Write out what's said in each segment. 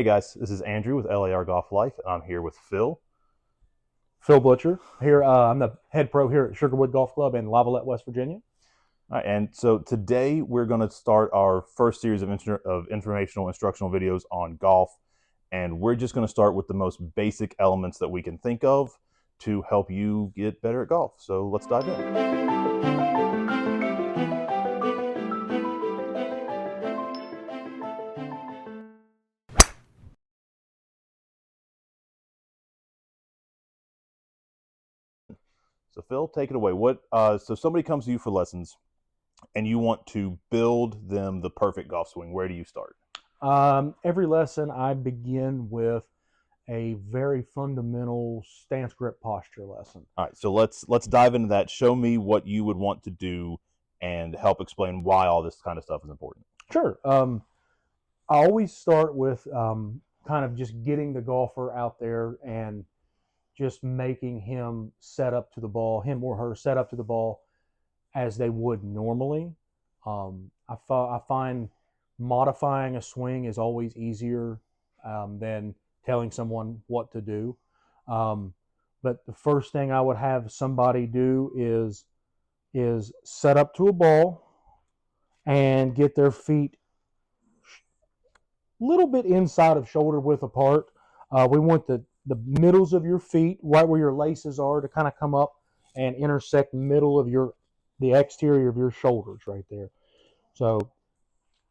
Hey guys, this is Andrew with LAR Golf Life. I'm here with Phil. Phil Butcher here. I'm the head pro here at Sugarwood Golf Club in Lavalette, West Virginia. All right, and so today we're going to start our first series of informational instructional videos on golf, and we're just going to start with the most basic elements that we can think of to help you get better at golf. So let's dive in. So Phil, take it away. So somebody comes to you for lessons, and you want to build them the perfect golf swing. Where do you start? Every lesson I begin with a very fundamental stance grip posture lesson. All right, so let's dive into that. Show me what you would want to do, and help explain why all this kind of stuff is important. Sure. I always start with kind of just getting the golfer out there and just making him set up to the ball, him or her set up to the ball as they would normally. I find modifying a swing is always easier than telling someone what to do. But the first thing I would have somebody do is set up to a ball and get their feet a little bit inside of shoulder width apart. We want the middles of your feet, right where your laces are, to kind of come up and intersect the middle of the exterior of your shoulders right there. So,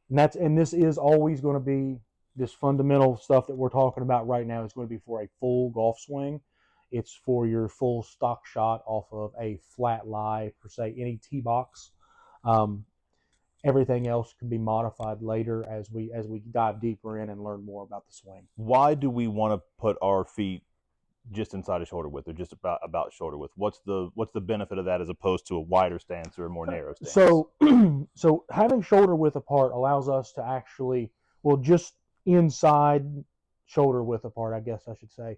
and this is always going to be this fundamental stuff that we're talking about right now is going to be for a full golf swing. It's for your full stock shot off of a flat lie, per se, any tee box. Everything else can be modified later as we dive deeper in and learn more about the swing. Why do we want to put our feet just inside of shoulder width, or just about shoulder width? What's the benefit of that as opposed to a wider stance or a more narrow stance? So having shoulder width apart allows us to actually, well, just inside shoulder width apart, I guess I should say.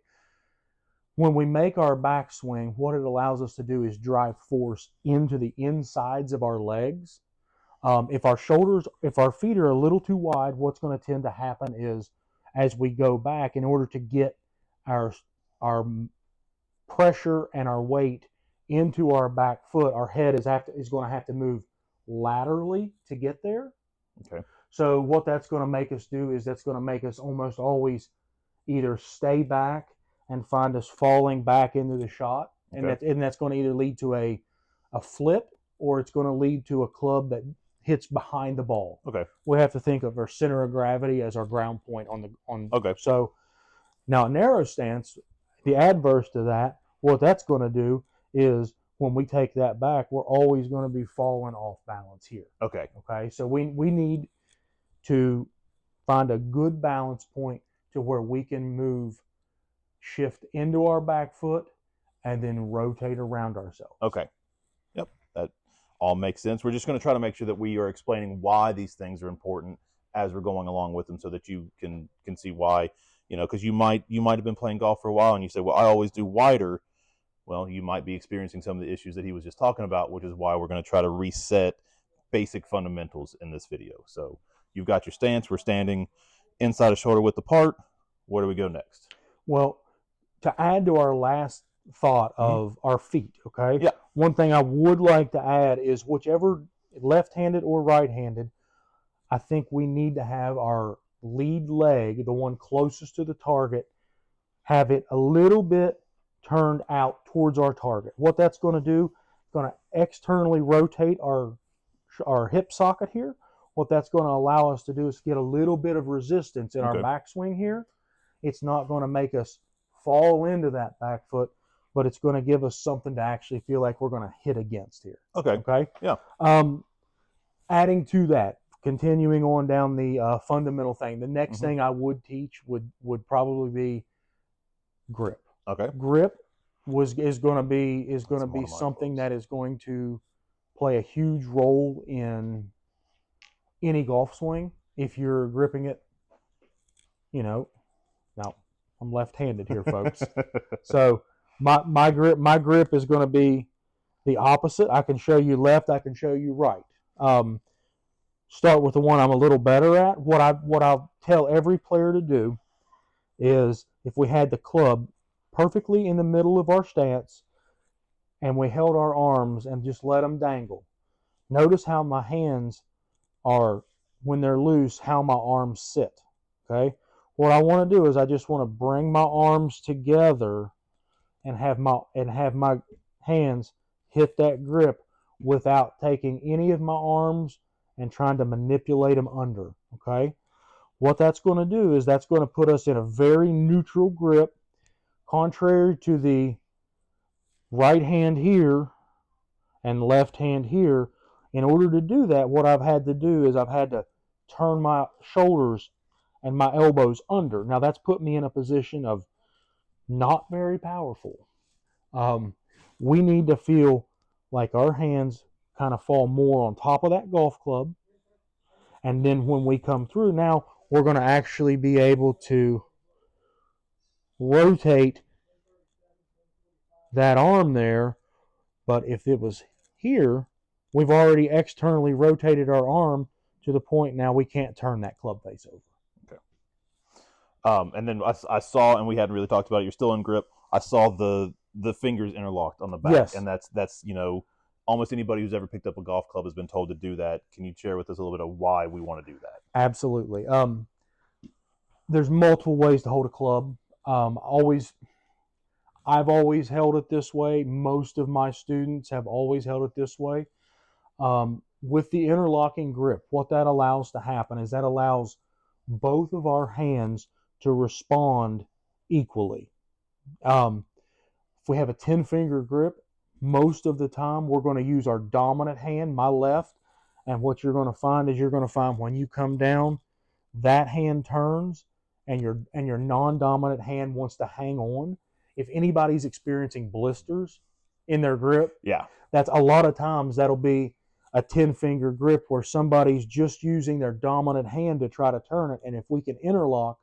When we make our backswing, what it allows us to do is drive force into the insides of our legs. If our feet are a little too wide, what's going to tend to happen is, as we go back, in order to get our pressure and our weight into our back foot, our head is going to have to move laterally to get there. Okay. So what that's going to make us do is that's going to make us almost always either stay back and find us falling back into the shot, and that's going to either lead to a flip, or it's going to lead to a club that hits behind the ball. Okay. We have to think of our center of gravity as our ground point on. Okay. So now a narrow stance, the adverse to that, what that's going to do is when we take that back, we're always going to be falling off balance here. Okay. Okay. So we need to find a good balance point to where we can shift into our back foot and then rotate around ourselves. Okay. Yep. That all makes sense. We're just going to try to make sure that we are explaining why these things are important as we're going along with them, so that you can see why. Because you might have been playing golf for a while and you say, well, I always do wider. Well, you might be experiencing some of the issues that he was just talking about, which is why we're going to try to reset basic fundamentals in this video. So you've got your stance. We're standing inside of shoulder width apart. Where do we go next? Well, to add to our last thought of our feet, okay? Yeah. One thing I would like to add is, whichever, left-handed or right-handed, I think we need to have our lead leg, the one closest to the target, have it a little bit turned out towards our target. What that's going to do, it's going to externally rotate our hip socket here. What that's going to allow us to do is get a little bit of resistance in our backswing here. It's not going to make us fall into that back foot, but it's going to give us something to actually feel like we're going to hit against here. Okay. Yeah. Adding to that, continuing on down the fundamental thing, the next thing I would teach would probably be grip. Okay. Grip is going to be something that is going to play a huge role in any golf swing. If you're gripping it, now I'm left-handed here, folks. So my grip is going to be the opposite. I can show you left. I can show you right. Start with the one I'm a little better at. What I'll tell every player to do is if we had the club perfectly in the middle of our stance and we held our arms and just let them dangle. Notice how my hands are, when they're loose, how my arms sit. Okay? What I want to do is I just want to bring my arms together and have my hands hit that grip without taking any of my arms and trying to manipulate them under. Okay? What that's going to do is that's going to put us in a very neutral grip, contrary to the right hand here and left hand here. In order to do that, what I've had to do is I've had to turn my shoulders and my elbows under. Now that's put me in a position of not very powerful. We need to feel like our hands kind of fall more on top of that golf club. And then when we come through, now we're going to actually be able to rotate that arm there. But if it was here, we've already externally rotated our arm to the point now we can't turn that club face over. And then I saw, and we hadn't really talked about it. You're still in grip. I saw the fingers interlocked on the back, Yes. and that's almost anybody who's ever picked up a golf club has been told to do that. Can you share with us a little bit of why we want to do that? Absolutely. There's multiple ways to hold a club. I've always held it this way. Most of my students have always held it this way. With the interlocking grip, what that allows to happen is that allows both of our hands to respond equally. If we have a 10-finger grip, most of the time we're going to use our dominant hand, my left, and what you're going to find is when you come down, that hand turns and your non-dominant hand wants to hang on. If anybody's experiencing blisters in their grip, Yeah, that's a lot of times that'll be a 10-finger grip where somebody's just using their dominant hand to try to turn it. And if we can interlock,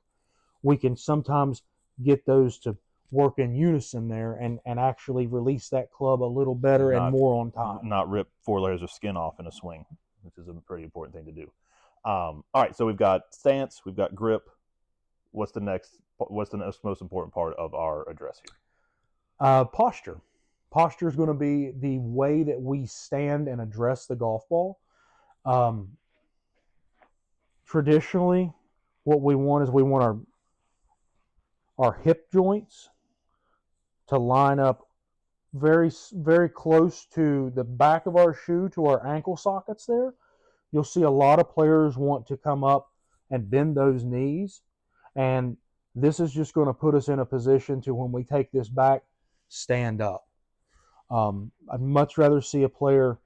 we can sometimes get those to work in unison there and actually release that club a little better and more on time. Not rip 4 layers of skin off in a swing, which is a pretty important thing to do. All right, so we've got stance, we've got grip. What's the most important part of our address here? Posture. Posture is going to be the way that we stand and address the golf ball. Traditionally, what we want our hip joints to line up very, very close to the back of our shoe, to our ankle sockets there. You'll see a lot of players want to come up and bend those knees. And this is just going to put us in a position to, when we take this back, stand up. I'd much rather see a player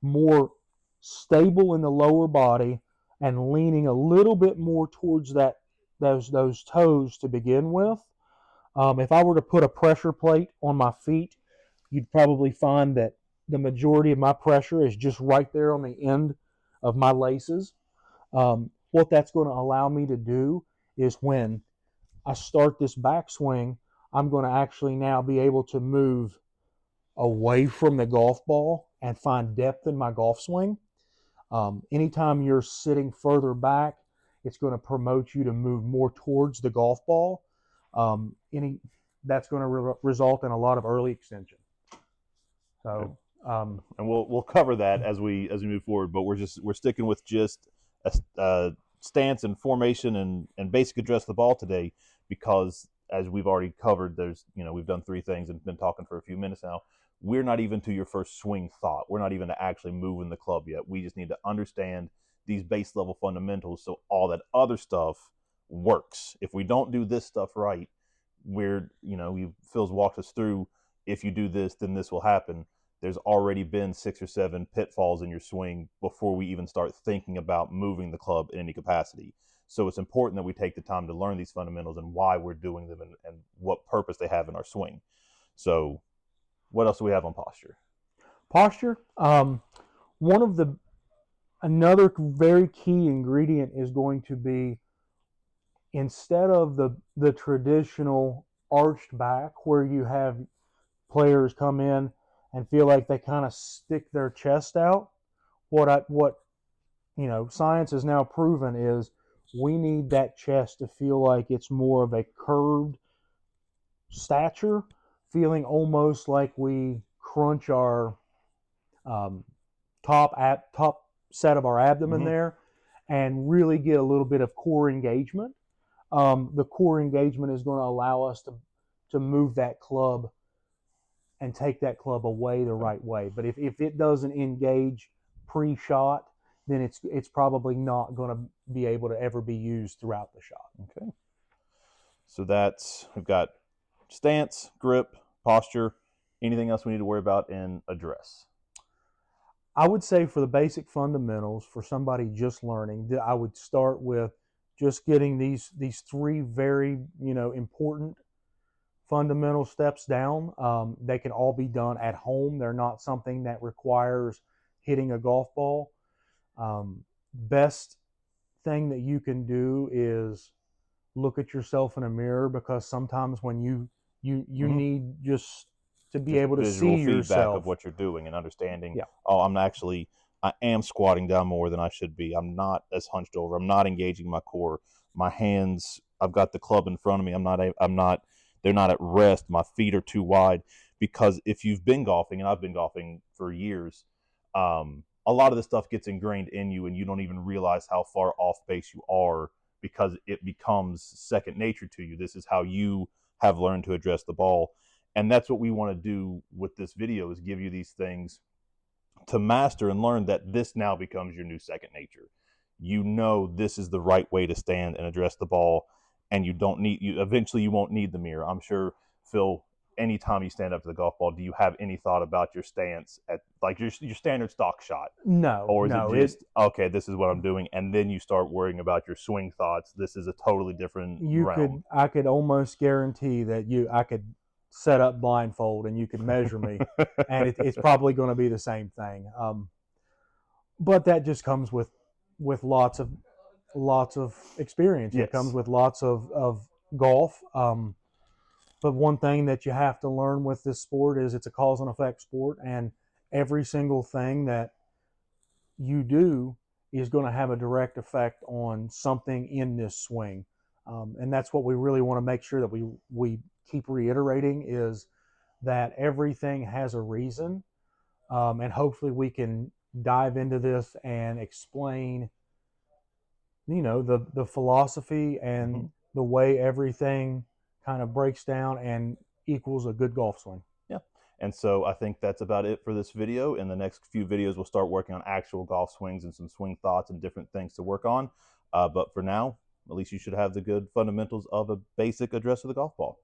more stable in the lower body and leaning a little bit more towards those toes to begin with. If I were to put a pressure plate on my feet, you'd probably find that the majority of my pressure is just right there on the end of my laces. What that's going to allow me to do is when I start this backswing, I'm going to actually now be able to move away from the golf ball and find depth in my golf swing. Anytime you're sitting further back, it's going to promote you to move more towards the golf ball. That's going to result in a lot of early extension. So, and we'll cover that as we move forward. But we're sticking with just a stance and formation and basic address of the ball today, because as we've already covered, we've done 3 things and been talking for a few minutes now. We're not even to your first swing thought. We're not even to actually moving the club yet. We just need to understand these base level fundamentals so all that other stuff works. If we don't do this stuff right, Phil's walked us through, if you do this, then this will happen. There's already been 6 or 7 pitfalls in your swing before we even start thinking about moving the club in any capacity. So it's important that we take the time to learn these fundamentals and why we're doing them and what purpose they have in our swing. So what else do we have on posture? Posture. Another very key ingredient is going to be, instead of the traditional arched back where you have players come in and feel like they kind of stick their chest out, what science has now proven is we need that chest to feel like it's more of a curved stature, feeling almost like we crunch our um, top set of our abdomen Mhm. there, and really get a little bit of core engagement. The core engagement is going to allow us to move that club and take that club away the right way. But if it doesn't engage pre-shot, then it's probably not going to be able to ever be used throughout the shot. Okay. So we've got stance, grip, posture. Anything else we need to worry about in address? I would say for the basic fundamentals, for somebody just learning, I would start with just getting these three very important fundamental steps down. They can all be done at home. They're not something that requires hitting a golf ball. Best thing that you can do is look at yourself in a mirror, because sometimes when you Mhm. need just to be Just able to visual see feedback of yourself. what you're doing and understanding. Yeah. Oh, I am squatting down more than I should be. I'm not as hunched over. I'm not engaging my core. My hands. I've got the club in front of me. I'm not. They're not at rest. My feet are too wide. Because if you've been golfing, and I've been golfing for years, a lot of the stuff gets ingrained in you, and you don't even realize how far off base you are, because it becomes second nature to you. This is how you have learned to address the ball. And that's what we want to do with this video, is give you these things to master and learn that this now becomes your new second nature. You know, this is the right way to stand and address the ball, and eventually you won't need the mirror. I'm sure, Phil, anytime you stand up to the golf ball, do you have any thought about your stance at like your standard stock shot? No, Or is it no, it just, okay, this is what I'm doing, and then you start worrying about your swing thoughts? This is a totally different you realm. could I could almost guarantee that I could set up blindfold and you could measure me, and it's probably going to be the same thing. But that just comes with lots of experience. It comes Yes. with lots of golf. But one thing that you have to learn with this sport is it's a cause and effect sport, and every single thing that you do is going to have a direct effect on something in this swing. And that's what we really want to make sure that we keep reiterating, is that everything has a reason. And hopefully we can dive into this and explain, the philosophy Mm-hmm. and the way everything kind of breaks down and equals a good golf swing. Yeah. And so I think that's about it for this video. In the next few videos, we'll start working on actual golf swings and some swing thoughts and different things to work on. But for now, at least you should have the good fundamentals of a basic address of the golf ball.